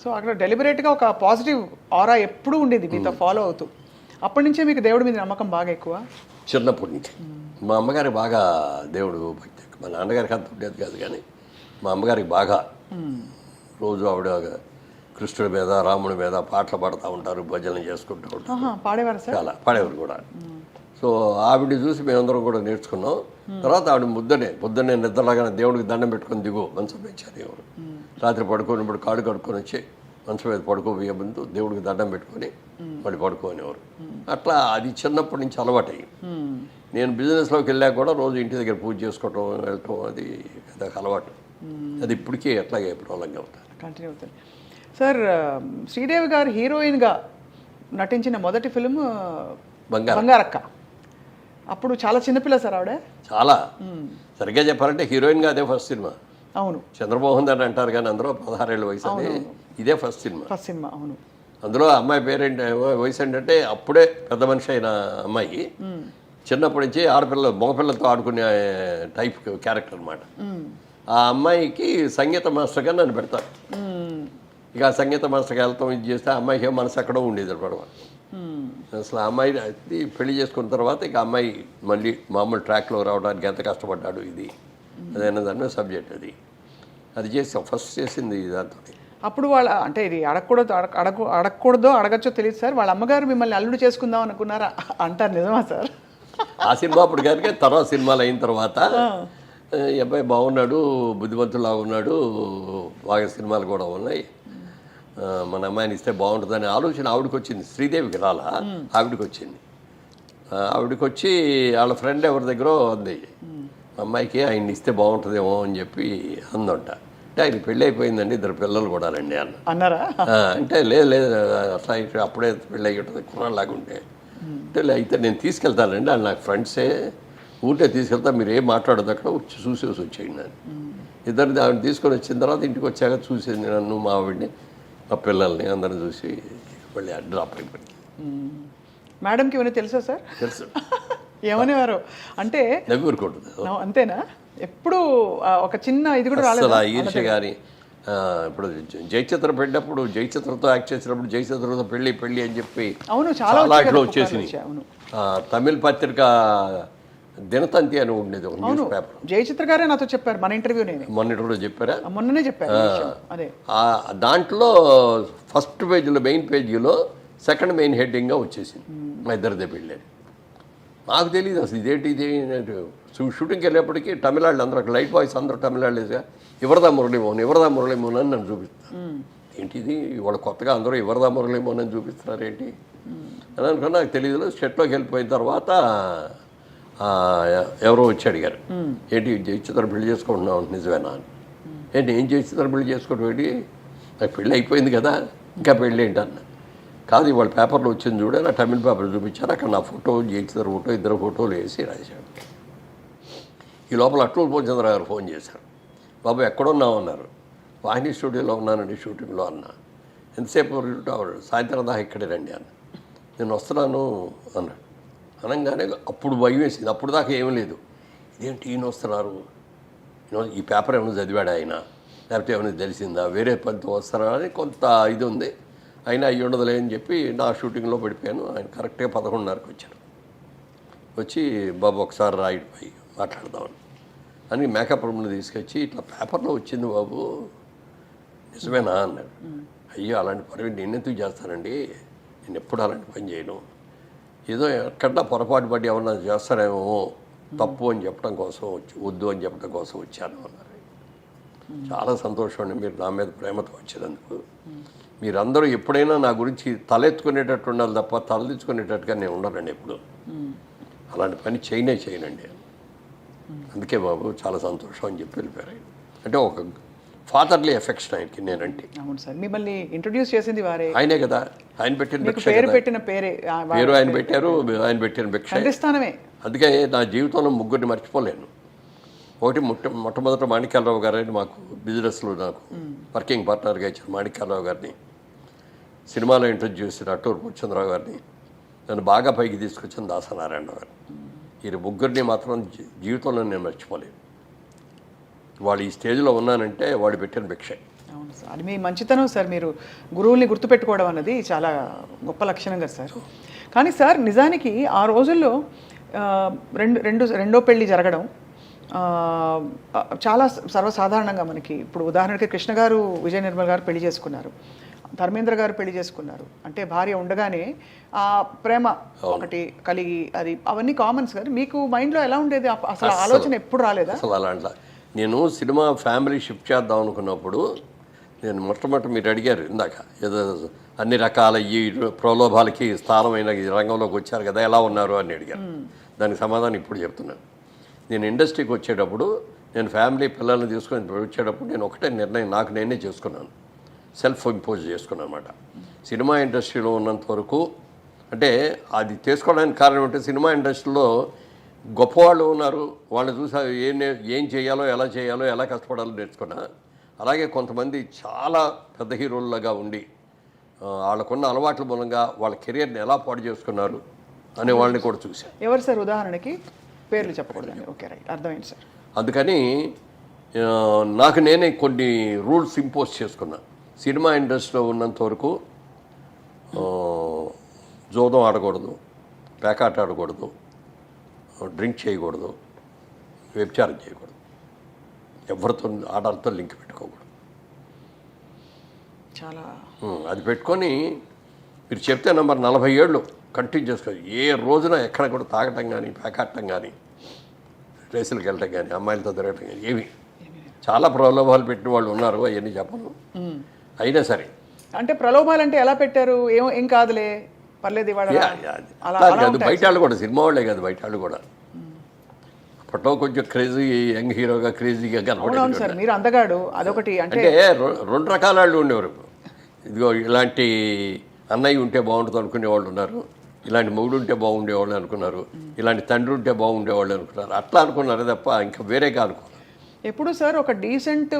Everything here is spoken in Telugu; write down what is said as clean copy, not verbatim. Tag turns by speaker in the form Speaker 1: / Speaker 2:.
Speaker 1: సో అక్కడ డెలిబరేట్గా ఒక పాజిటివ్ ఆరా ఎప్పుడూ ఉండేది మీతో ఫాలో అవుతూ. అప్పటి నుంచే మీకు దేవుడి మీద నమ్మకం బాగా ఎక్కువ?
Speaker 2: చిన్నప్పటి నుంచి మా అమ్మగారికి బాగా దేవుడు భక్తి, మా నాన్నగారికి అంత ఉండేది కాదు, కానీ మా అమ్మగారికి బాగా. రోజు ఆవిడ కృష్ణుడి మీద రాముడి మీద పాటలు పాడుతూ ఉంటారు, భజనలు చేసుకుంటూ ఉంటారు.
Speaker 1: పాడేవారు సార్?
Speaker 2: చాలా పాడేవారు కూడా. సో ఆవిడని చూసి మేమందరం కూడా నేర్చుకున్నాం. తర్వాత ఆవిడ పొద్దున్నే నిద్రలాగానే దేవుడికి దండం పెట్టుకొని దిగు మంచం పెంచారు. ఎవరు రాత్రి పడుకున్నప్పుడు కాడు కడుక్కొని వచ్చి మంచం మీద పడుకోబోయే ముందు దేవుడికి దండం పెట్టుకొని మళ్ళీ పడుకోనేవారు. అట్లా అది చిన్నప్పటి నుంచి అలవాటయ్యి. నేను బిజినెస్లోకి వెళ్ళాక కూడా రోజు ఇంటి దగ్గర పూజ చేసుకోవటం వెళ్ళటం అది అదొక అలవాటు. అది ఇప్పటికీ అట్లాగే ప్రాబ్లంగా అవుతుంది,
Speaker 1: కంటిన్యూ అవుతుంది. సార్, శ్రీదేవి గారు హీరోయిన్గా నటించిన మొదటి ఫిలిం బంగారక్క. అప్పుడు చాలా చిన్నపిల్ల సార్ ఆవిడ.
Speaker 2: చాలా సరిగ్గా చెప్పాలంటే హీరోయిన్గా అదే ఫస్ట్ సినిమా.
Speaker 1: అవును,
Speaker 2: చంద్రమోహన్ అని అంటారు కానీ అందులో 16 ఏళ్ళ వయసు అని ఇదే ఫస్ట్ సినిమా.
Speaker 1: అవును.
Speaker 2: అందులో అమ్మాయి పేరేంటి వయసు ఏంటంటే అప్పుడే పెద్ద మనిషి అయిన అమ్మాయి, చిన్నప్పటి నుంచి మగపిల్లలతో ఆడుకునే టైప్ క్యారెక్టర్ అనమాట. ఆ అమ్మాయికి సంగీత మాస్టర్గా నన్ను పెడతారు. ఇక ఆ సంగీత మాస్టర్కి వెళ్తాం, ఇది చేస్తే ఆ అమ్మాయికి మనసు ఎక్కడో ఉండేది అనమాట. అసలు ఆ అమ్మాయి పెళ్లి చేసుకున్న తర్వాత ఇక అమ్మాయి మళ్ళీ మామూలు ట్రాక్లో రావడానికి ఎంత కష్టపడ్డాడు ఇది అదైనా దాని సబ్జెక్ట్ అది చేసి ఫస్ట్ చేసింది దాంతో.
Speaker 1: అప్పుడు వాళ్ళ అంటే ఇది అడగకూడదో అడగచ్చో తెలియదు సార్, వాళ్ళ అమ్మగారు మిమ్మల్ని అల్లుడు చేసుకుందాం అనుకున్నారా అంటారు, నిజమా సార్?
Speaker 2: ఆ సినిమా అప్పుడు కనుక తర్వాత సినిమాలు అయిన తర్వాత ఈ అబ్బాయి బాగున్నాడు, బుద్ధిమంతులా ఉన్నాడు, బాగా సినిమాలు కూడా ఉన్నాయి, మన అమ్మాయిని ఇస్తే బాగుంటుందనే ఆలోచన ఆవిడకి వచ్చింది. శ్రీదేవికి రాలా, ఆవిడకి వచ్చింది. ఆవిడకి వచ్చి వాళ్ళ ఫ్రెండ్ ఎవరి దగ్గర ఉంది, అమ్మాయికి ఆయన్ని ఇస్తే బాగుంటుందేమో అని చెప్పి అందంట. అంటే ఆయన పెళ్ళి అయిపోయిందండి, 2 పిల్లలు కూడా రండి
Speaker 1: అన్నారా?
Speaker 2: అంటే లేదు అట్లా అప్పుడే పెళ్ళి అయ్యి ఉంటుంది కుర్రాళ్ళలాగా ఉంటే. అంటే అయితే నేను తీసుకెళ్తానండి, వాళ్ళు నాకు ఫ్రెండ్సే, ఊరికే తీసుకెళ్తా, మీరు ఏం మాట్లాడదు అక్కడ వచ్చి చూసేసి వచ్చేయండి అని. ఇద్దరిని ఆవిడ తీసుకొని వచ్చిన తర్వాత ఇంటికి వచ్చాక చూసేది నన్ను, మా ఆవిడ్ని, మా పిల్లల్ని అందరిని చూసి మళ్ళీ డ్రాప్ అయిపోయింది.
Speaker 1: మేడంకి ఇవన్నీ తెలుసా సార్?
Speaker 2: తెలుసు.
Speaker 1: ఏమనేవారు అంటే
Speaker 2: నవ్వురుకుంటుంది
Speaker 1: అంతేనా? ఎప్పుడు ఒక చిన్న ఇది కూడా రాలేదు
Speaker 2: ఈర్ష్య కానీ. ఇప్పుడు జయచిత్ర పెట్టినప్పుడు జయచిత్రతో యాక్ట్ చేసినప్పుడు జయచిత్రతో పెళ్ళి అని చెప్పి
Speaker 1: అవును చాలా
Speaker 2: ఇట్లా వచ్చేసింది. తమిళ పత్రిక దినతంతి అని ఉండేది ఒక న్యూస్ పేపర్.
Speaker 1: జయచిత్ర గారే నాతో చెప్పారు మన ఇంటర్వ్యూ,
Speaker 2: మొన్నటి చెప్పారా?
Speaker 1: మొన్ననే చెప్పారు. అదే
Speaker 2: దాంట్లో ఫస్ట్ పేజీలో మెయిన్ పేజీలో సెకండ్ మెయిన్ హెడ్డింగ్గా వచ్చేసింది మా ఇద్దరిదే పెళ్ళి. నాకు తెలియదు అసలు ఇదేంటి ఇది. షూటింగ్కి వెళ్ళేప్పటికీ తమిళాళ్ళు అందరూ అక్కడ లైట్ బాయ్స్ అందరూ తమిళాళ్ళేగా ఇవరదా మురళీమోహన్ అని నన్ను చూపిస్తాను. ఏంటిది ఇవాళ కొత్తగా అందరూ ఇవరదా మురళీమోహన్ అని చూపిస్తున్నారు ఏంటి అని అనుకున్నా. నాకు తెలియదు. సెట్లోకి వెళ్ళిపోయిన తర్వాత ఎవరో వచ్చి అడిగారు, ఏంటి జయచిత్ర పెళ్లి చేసుకుంటున్నావు నిజమేనా అని. ఏంటి ఏం జయచిత్ర పెళ్లి చేసుకోవడం ఏంటి, నాకు పెళ్ళి అయిపోయింది కదా ఇంకా పెళ్ళి ఏంటి అన్న. కాదు ఇవాళ పేపర్లో వచ్చింది చూడ, నా తమిళ పేపర్ చూపించారు, అక్కడ నా ఫోటో జయచిత్ర ఫోటో 2 ఫోటోలు వేసి రాశాడు. ఈ లోపల అట్లూరు పోచంద్ర గారు ఫోన్ చేశారు, బాబు ఎక్కడున్నావు అన్నారు. వాహిని స్టూడియోలో ఉన్నానండి షూటింగ్లో అన్నా. ఎంతసేపు సాయంత్రం దాకా ఇక్కడే రండి అన్న. నేను వస్తున్నాను అన్నాడు. అనగానే అప్పుడు భయం వేసింది. అప్పుడు దాకా ఏమీ లేదు, ఇదేంటి ఈయన వస్తున్నారు, ఈ పేపర్ ఏమైనా చదివాడు ఆయన, లేకపోతే ఏమైనా తెలిసిందా, వేరే పనితో వస్తున్నారా అని కొంత ఇది ఉంది. అయినా అయ్యి ఉండదులే అని చెప్పి నా షూటింగ్లో పడిపోయాను. ఆయన కరెక్ట్గా 11:30కి వచ్చారు. వచ్చి బాబు ఒకసారి రాయిపోయి మాట్లాడదామని అని మేకప్ రూమ్లో తీసుకొచ్చి ఇట్లా పేపర్లో వచ్చింది బాబు నిజమేనా అన్నాడు. అయ్యో అలాంటి పని నేనెందుకు చేస్తానండి, నేను ఎప్పుడు అలాంటి పని చేయను, ఏదో ఎక్కడా పొరపాటు పడి ఏమన్నా చేస్తారేమో తప్పు అని చెప్పడం కోసం వద్దు అని చెప్పడం కోసం వచ్చాను అన్నారు. చాలా సంతోషం అండి మీరు నా మీద ప్రేమతో వచ్చేందుకు. మీరందరూ ఎప్పుడైనా నా గురించి తలెత్తుకునేటట్టు ఉండాలి తప్ప తలదించుకునేటట్టుగా నేను ఉండనండి ఎప్పుడు. అలాంటి పని చేయనండి. అందుకే బాబు చాలా సంతోషం అని చెప్పి వెళ్ళిపోయారు. అంటే ఒక ఫాదర్లీ ఎఫెక్షన్ ఆయనకి నేనంటే.
Speaker 1: అవును సార్, మిమ్మల్ని ఇంట్రొడ్యూస్ చేసింది వారే,
Speaker 2: ఆయనే కదా. ఆయన పెట్టిన భిక్ష,
Speaker 1: పేరు
Speaker 2: ఆయన పెట్టారు, ఆయన పెట్టిన భిక్ష. అందుకే నా జీవితంలో 3 మర్చిపోలేను. ఒకటి మొట్టమొదట మాణిక్యాలరావు గారని మాకు బిజినెస్లో నాకు వర్కింగ్ పార్ట్నర్గా ఇచ్చిన మాణిక్యాలరావు గారిని, సినిమాలో ఇంట్రొడ్యూస్ చేసిన అట్టూరు పూర్చంద్రరావు గారిని, నన్ను బాగా పైకి తీసుకొచ్చిన దాసనారాయణ గారు. ఈ 3 మాత్రం జీవితంలో నేను మర్చిపోలేను. వాళ్ళు ఈ స్టేజ్లో ఉన్నానంటే వాడు పెట్టిన భిక్ష.
Speaker 1: అవును సార్, అది మీ మంచితనం సార్. మీరు గురువుల్ని గుర్తుపెట్టుకోవడం అన్నది చాలా గొప్ప లక్షణం కదా సార్. కానీ సార్ నిజానికి ఆ రోజుల్లో రెండో పెళ్లి జరగడం చాలా సర్వసాధారణంగా మనకి. ఇప్పుడు ఉదాహరణకి కృష్ణ గారు విజయ నిర్మల్ గారు పెళ్లి చేసుకున్నారు, ధర్మేంద్ర గారు పెళ్లి చేసుకున్నారు. అంటే భార్య ఉండగానే ఆ ప్రేమ ఒకటి కలిగి అది అవన్నీ కామన్స్ గారు. మీకు మైండ్లో ఎలా ఉండేది? అసలు ఆలోచన ఎప్పుడు రాలేదా?
Speaker 2: అసలు అలాంటి నేను సినిమా ఫ్యామిలీ షిఫ్ట్ చేద్దాం అనుకున్నప్పుడు నేను మొట్టమొదటి మీరు అడిగారు ఇందాక ఏదో అన్ని రకాల ఈ ప్రలోభాలకి స్థానమైన ఈ రంగంలోకి వచ్చారు కదా, ఎలా ఉన్నారు అని అడిగారు. దానికి సమాధానం ఇప్పుడు చెప్తున్నాను. నేను ఇండస్ట్రీకి వచ్చేటప్పుడు నేను ఫ్యామిలీ పిల్లల్ని తీసుకొని వచ్చేటప్పుడు నేను ఒకటే నిర్ణయం నాకు నేనే చేసుకున్నాను, సెల్ఫ్ ఇంపోజ్ చేసుకున్నాను అనమాట. సినిమా ఇండస్ట్రీలో ఉన్నంత వరకు అంటే అది చేసుకోవడానికి కారణం అంటే సినిమా ఇండస్ట్రీలో గొప్పవాళ్ళు ఉన్నారు, వాళ్ళని చూసి ఏం చేయాలో ఎలా చేయాలో ఎలా కష్టపడాలో నేర్చుకున్నా. అలాగే కొంతమంది చాలా పెద్ద హీరోలుగా ఉండి వాళ్ళకున్న అలవాట్ల మూలంగా వాళ్ళ కెరియర్ని ఎలా పాడు చేసుకున్నారు అనే వాళ్ళని కూడా చూశాను.
Speaker 1: ఎవరు సార్ ఉదాహరణకి? పేర్లు చెప్పకూడదండి. ఓకే, రైట్, అర్థమైంది సార్.
Speaker 2: అందుకని నాకు నేనే కొన్ని రూల్స్ ఇంపోజ్ చేసుకున్నా. సినిమా ఇండస్ట్రీలో ఉన్నంత వరకు జోదం ఆడకూడదు, పేకాట ఆడకూడదు, డ్రింక్ చేయకూడదు, వ్యభిచారం చేయకూడదు, ఎవరితో ఆర్డర్తో లింక్ పెట్టుకోకూడదు.
Speaker 1: చాలా
Speaker 2: అది పెట్టుకొని మీరు చెప్తే నెంబర్ 40 ఏళ్ళు కంటిన్యూ చేసుకోవాలి. ఏ రోజున ఎక్కడ కూడా తాగటం కానీ, పేకాటం కానీ, రేసులకు వెళ్ళటం కానీ, అమ్మాయిలతో తిరగటం కానీ ఏమి. చాలా ప్రలోభాలు పెట్టిన వాళ్ళు ఉన్నారు, అవన్నీ చెప్పను. అయినా సరే
Speaker 1: అంటే ప్రలోభాలు అంటే ఎలా పెట్టారు? ఏం కాదులే, పర్లేదు ఇవాళ
Speaker 2: అది బయట వాళ్ళు కూడా, సినిమా వాళ్ళే కాదు బయట వాళ్ళు కూడా. అప్పట్లో కొంచెం క్రేజీ యంగ్ హీరోగా క్రేజీగా
Speaker 1: కనపడేది సార్. మీరు అందగాడు అదొకటి. అంటే
Speaker 2: రెండు రకాల వాళ్ళు ఉండేవారు. ఇదిగో ఇలాంటి అన్నయ్య ఉంటే బాగుంటుంది అనుకునే వాళ్ళు ఉన్నారు, ఇలాంటి మొగుడు ఉంటే బాగుండేవాళ్ళు అనుకున్నారు, ఇలాంటి తండ్రి ఉంటే బాగుండేవాళ్ళు అనుకున్నారు. అట్లా అనుకున్నారు తప్ప ఇంకా వేరేగా అనుకున్నారు.
Speaker 1: ఎప్పుడు సార్ ఒక డీసెంట్